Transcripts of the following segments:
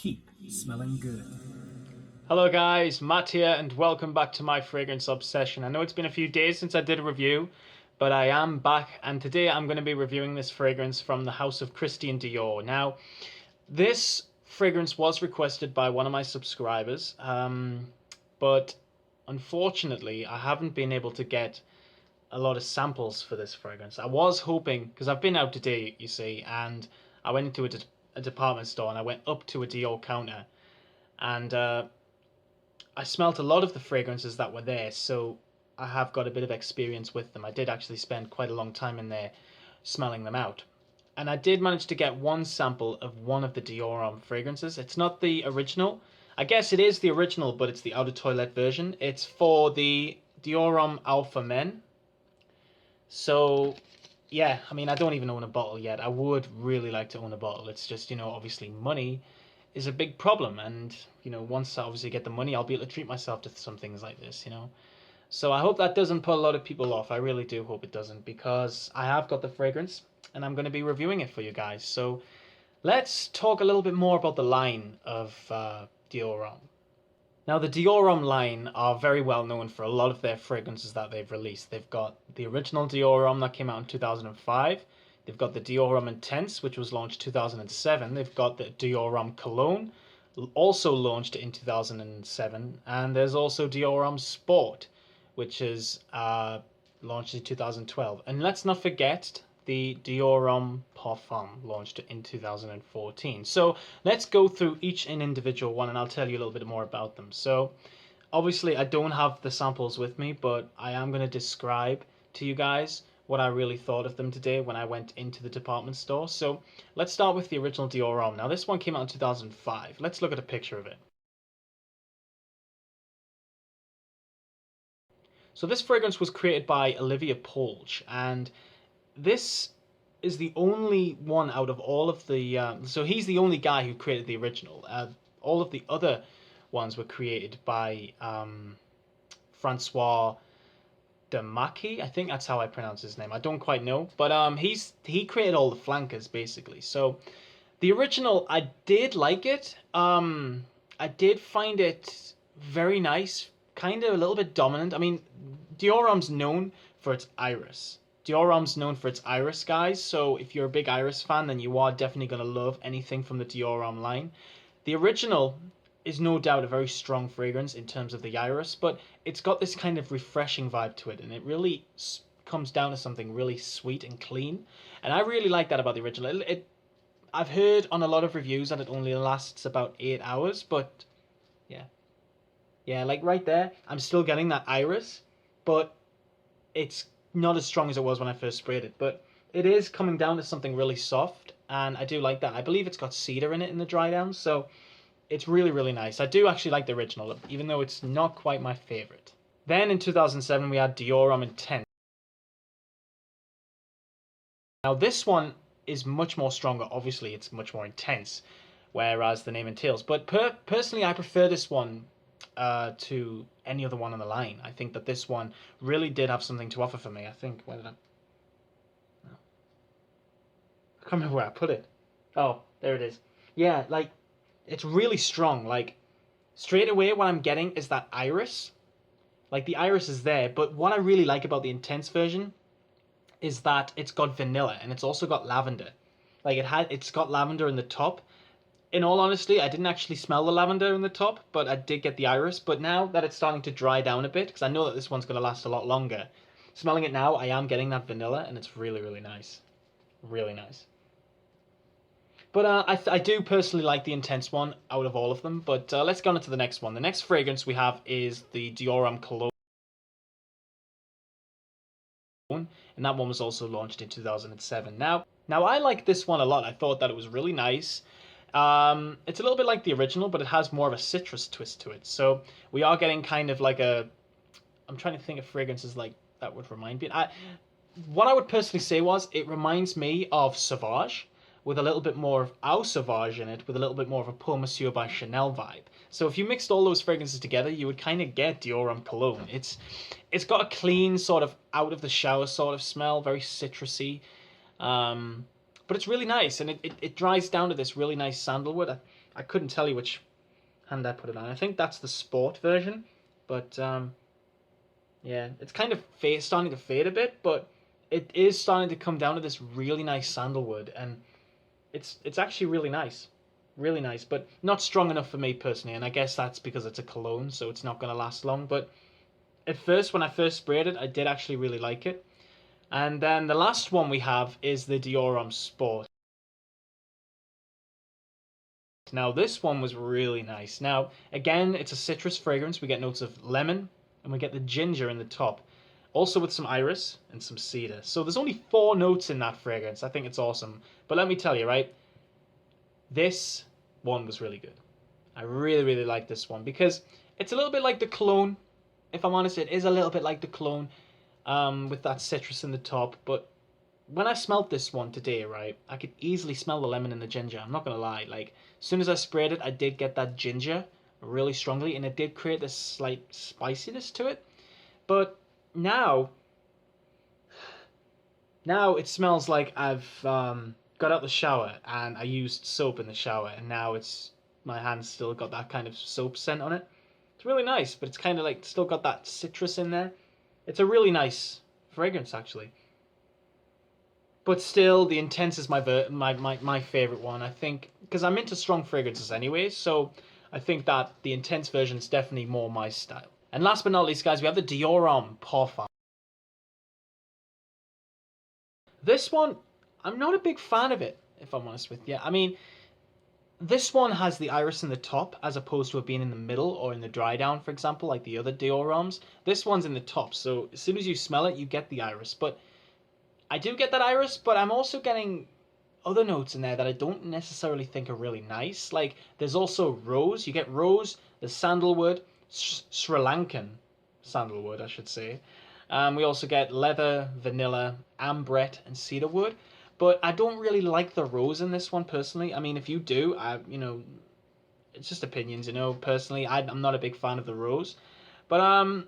Keep smelling good. Hello guys, Matt here and welcome back to my fragrance obsession. I know it's been a few days since I did a review, but I am back and today I'm going to be reviewing this fragrance from the house of Christian Dior. Now, this fragrance was requested by one of my subscribers, but unfortunately I haven't been able to get a lot of samples for this fragrance. I was hoping, because I've been out today, you see, and I went into a department store and I went up to a Dior counter and I smelt a lot of the fragrances that were there, so I have got a bit of experience with them. I did actually spend quite a long time in there smelling them out. And I did manage to get one sample of one of the Dior Homme fragrances. It's not the original. I guess it is the original, but it's the Eau de Toilette version. It's for the Dior Homme Eau for Men. So, yeah, I mean, I don't even own a bottle yet. I would really like to own a bottle. It's just, obviously money is a big problem. And, once I obviously get the money, I'll be able to treat myself to some things like this. So I hope that doesn't put a lot of people off. I really do hope it doesn't, because I have got the fragrance and I'm going to be reviewing it for you guys. So let's talk a little bit more about the line of Dior Homme. Now, the Dior Homme line are very well known for a lot of their fragrances that they've released. They've got the original Dior Homme that came out in 2005. They've got the Dior Homme Intense, which was launched 2007. They've got the Dior Homme Cologne, also launched in 2007. And there's also Dior Homme Sport, which is launched in 2012. And let's not forget the Dior Homme Parfum, launched in 2014. So let's go through each individual one and I'll tell you a little bit more about them. So obviously I don't have the samples with me, but I am going to describe to you guys what I really thought of them today when I went into the department store. So let's start with the original Dior Homme. Now this one came out in 2005. Let's look at a picture of it. So this fragrance was created by Olivier Polge, and this is the only one out of all of the... so he's the only guy who created the original. All of the other ones were created by Francois Demaki. I think that's how I pronounce his name. I don't quite know. But he created all the flankers, basically. So the original, I did like it. I did find it very nice. Kind of a little bit dominant. I mean, Dior Homme's known for its iris. Dior Homme's known for its iris, guys, so if you're a big iris fan, then you are definitely going to love anything from the Dior Homme line. The original is no doubt a very strong fragrance in terms of the iris, but it's got this kind of refreshing vibe to it, and it really comes down to something really sweet and clean, and I really like that about the original. I've heard on a lot of reviews that it only lasts about 8 hours, but yeah, like right there, I'm still getting that iris, but it's not as strong as it was when I first sprayed it, but it is coming down to something really soft, and I do like that. I believe it's got cedar in it in the dry down, so it's really, really nice. I do actually like the original, even though it's not quite my favorite. Then in 2007, we had Dior Homme Intense. Now this one is much more stronger. Obviously, it's much more intense, whereas the name entails. But personally, I prefer this one to any other one on the line. I think that this one really did have something to offer for me. I think, where did I... No. I can't remember where I put it. Oh, there it is. Yeah, like, it's really strong. Like, straight away what I'm getting is that iris. Like, the iris is there, but what I really like about the intense version is that it's got vanilla, and it's also got lavender. Like, it's got lavender in the top. In all honesty, I didn't actually smell the lavender in the top, but I did get the iris. But now that it's starting to dry down a bit, because I know that this one's going to last a lot longer, smelling it now, I am getting that vanilla, and it's really, really nice. Really nice. But I do personally like the intense one out of all of them. But let's go on to the next one. The next fragrance we have is the Dior Homme Cologne. And that one was also launched in 2007. Now I like this one a lot. I thought that it was really nice. It's a little bit like the original, but it has more of a citrus twist to it. So we are getting kind of like a... I'm trying to think of fragrances like that would remind me. What I would personally say was it reminds me of Sauvage, with a little bit more of Eau Sauvage in it, with a little bit more of a Pour Monsieur by Chanel vibe. So if you mixed all those fragrances together, you would kind of get Dior Homme Cologne. It's got a clean sort of out of the shower sort of smell, very citrusy. But it's really nice, and it dries down to this really nice sandalwood. I couldn't tell you which hand I put it on. I think that's the sport version, but yeah, it's kind of starting to fade a bit, but it is starting to come down to this really nice sandalwood, and it's actually really nice, but not strong enough for me personally. And I guess that's because it's a cologne, so it's not going to last long. But at first, when I first sprayed it, I did actually really like it. And then the last one we have is the Dior Homme Sport. Now this one was really nice. Now again, it's a citrus fragrance. We get notes of lemon, and we get the ginger in the top, also with some iris and some cedar. So there's only 4 notes in that fragrance. I think it's awesome. But let me tell you, right? This one was really good. I really like this one because it's a little bit like the cologne. If I'm honest, it is a little bit like the cologne, with that citrus in the top. But when I smelled this one today, right, I could easily smell the lemon and the ginger. I'm not gonna lie. Like, as soon as I sprayed it, I did get that ginger really strongly, and it did create this slight spiciness to it. But now it smells like I've got out the shower and I used soap in the shower, and now my hand's still got that kind of soap scent on it. It's really nice, but it's kind of like still got that citrus in there. It's a really nice fragrance actually. But still, the Intense is my favorite one. I think because I'm into strong fragrances anyway, so I think that the Intense version is definitely more my style. And last but not least, guys, we have the Dior Homme Parfum. This one, I'm not a big fan of it, if I'm honest with you. I mean, this one has the iris in the top as opposed to it being in the middle or in the dry down, for example, like the other Dior Hommes. This one's in the top, so as soon as you smell it, you get the iris. But I do get that iris, but I'm also getting other notes in there that I don't necessarily think are really nice. Like, there's also rose. You get rose, there's sandalwood, Sri Lankan sandalwood, I should say. We also get leather, vanilla, ambrette, and cedarwood. But I don't really like the rose in this one personally. I mean, if you do, it's just opinions, Personally, I'm not a big fan of the rose, but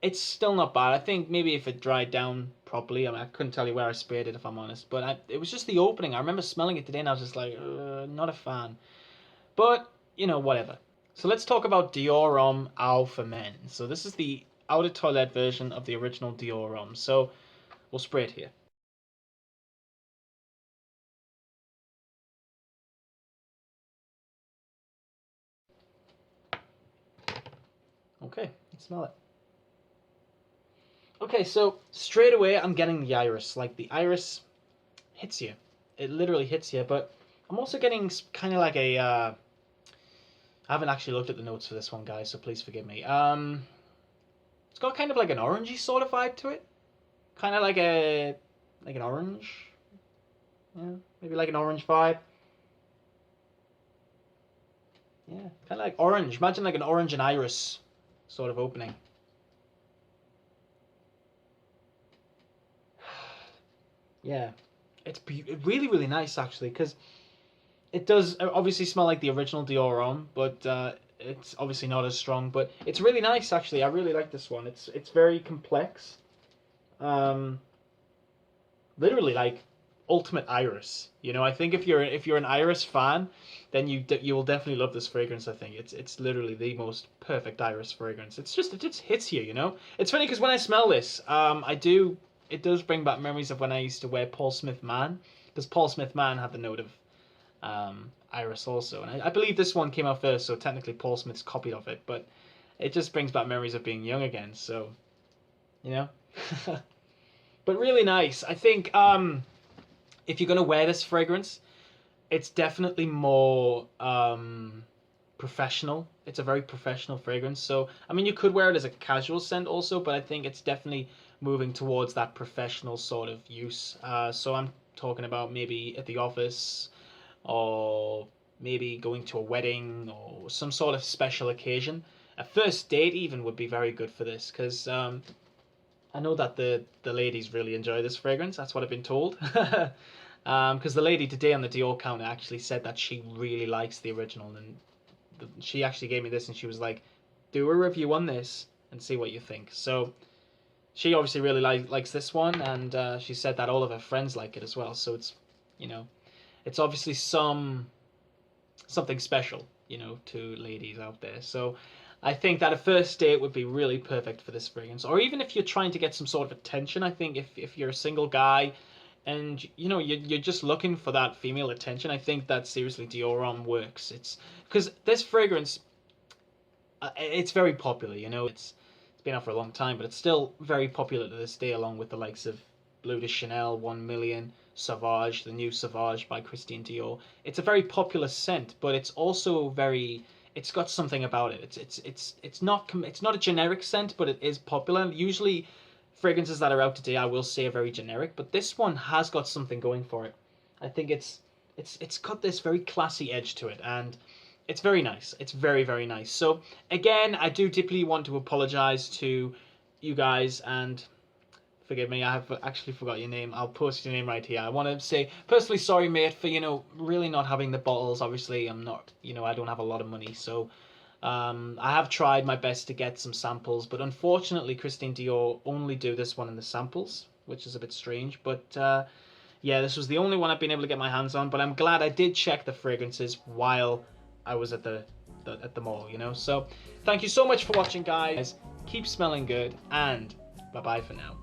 it's still not bad. I think maybe if it dried down properly. I mean, I couldn't tell you where I sprayed it if I'm honest, but it was just the opening. I remember smelling it today, and I was just like, not a fan. But whatever. So let's talk about Dior Homme Eau for men. So this is the outer toilette version of the original Dior Homme. So we'll spray it here. Okay, let's smell it. Okay, so straight away I'm getting the iris. Like, the iris hits you. It literally hits you, but I'm also getting kind of like a... I haven't actually looked at the notes for this one, guys, so please forgive me. It's got kind of like an orangey sort of vibe to it. Kind of like an orange. Yeah, maybe like an orange vibe. Yeah, kind of like orange. Imagine like an orange and iris sort of opening. Yeah, it's really nice actually, because it does obviously smell like the original Dior Homme, but it's obviously not as strong. But it's really nice actually. I really like this one. It's very complex. Um, Literally like ultimate iris. I think if you're an iris fan, then you will definitely love this fragrance. I think it's literally the most perfect iris fragrance. It just hits you. It's funny because when I smell this, it does bring back memories of when I used to wear Paul Smith Man, because Paul Smith Man had the note of iris also, and I believe this one came out first, so technically Paul Smith's copied of it, but it just brings back memories of being young again. So, you know. But really nice. I think if you're gonna wear this fragrance, it's definitely more professional. It's a very professional fragrance. So I mean, you could wear it as a casual scent also, but I think it's definitely moving towards that professional sort of use. So I'm talking about maybe at the office, or maybe going to a wedding or some sort of special occasion. A first date even would be very good for this, because I know that the ladies really enjoy this fragrance. That's what I've been told. Because the lady today on the Dior counter actually said that she really likes the original, and she actually gave me this and she was like, do a review on this and see what you think. So she obviously really likes this one, and she said that all of her friends like it as well. So it's, it's obviously some something special, you know, to ladies out there. So I think that a first date would be really perfect for this fragrance. Or even if you're trying to get some sort of attention, I think if you're a single guy and you know you're just looking for that female attention, I think that seriously Dior Homme works. It's because this fragrance, it's very popular. You know, it's been out for a long time, but it's still very popular to this day, along with the likes of Bleu de Chanel, 1 Million, Sauvage, the new Sauvage by Christian Dior. It's a very popular scent, but it's also very. It's got something about it. It's not a generic scent, but it is popular. Usually, fragrances that are out today, I will say, are very generic, but this one has got something going for it. I think it's got this very classy edge to it, and it's very nice. It's very, very nice. So again, I do deeply want to apologize to you guys, and forgive me, I have actually forgot your name. I'll post your name right here. I want to say personally sorry, mate, for, you know, really not having the bottles. Obviously, I'm not, you know, I don't have a lot of money, so I have tried my best to get some samples, but unfortunately, Christian Dior only do this one in the samples, which is a bit strange. But yeah, this was the only one I've been able to get my hands on. But I'm glad I did check the fragrances while I was at the mall, you know. So thank you so much for watching, guys. Keep smelling good, and bye bye for now.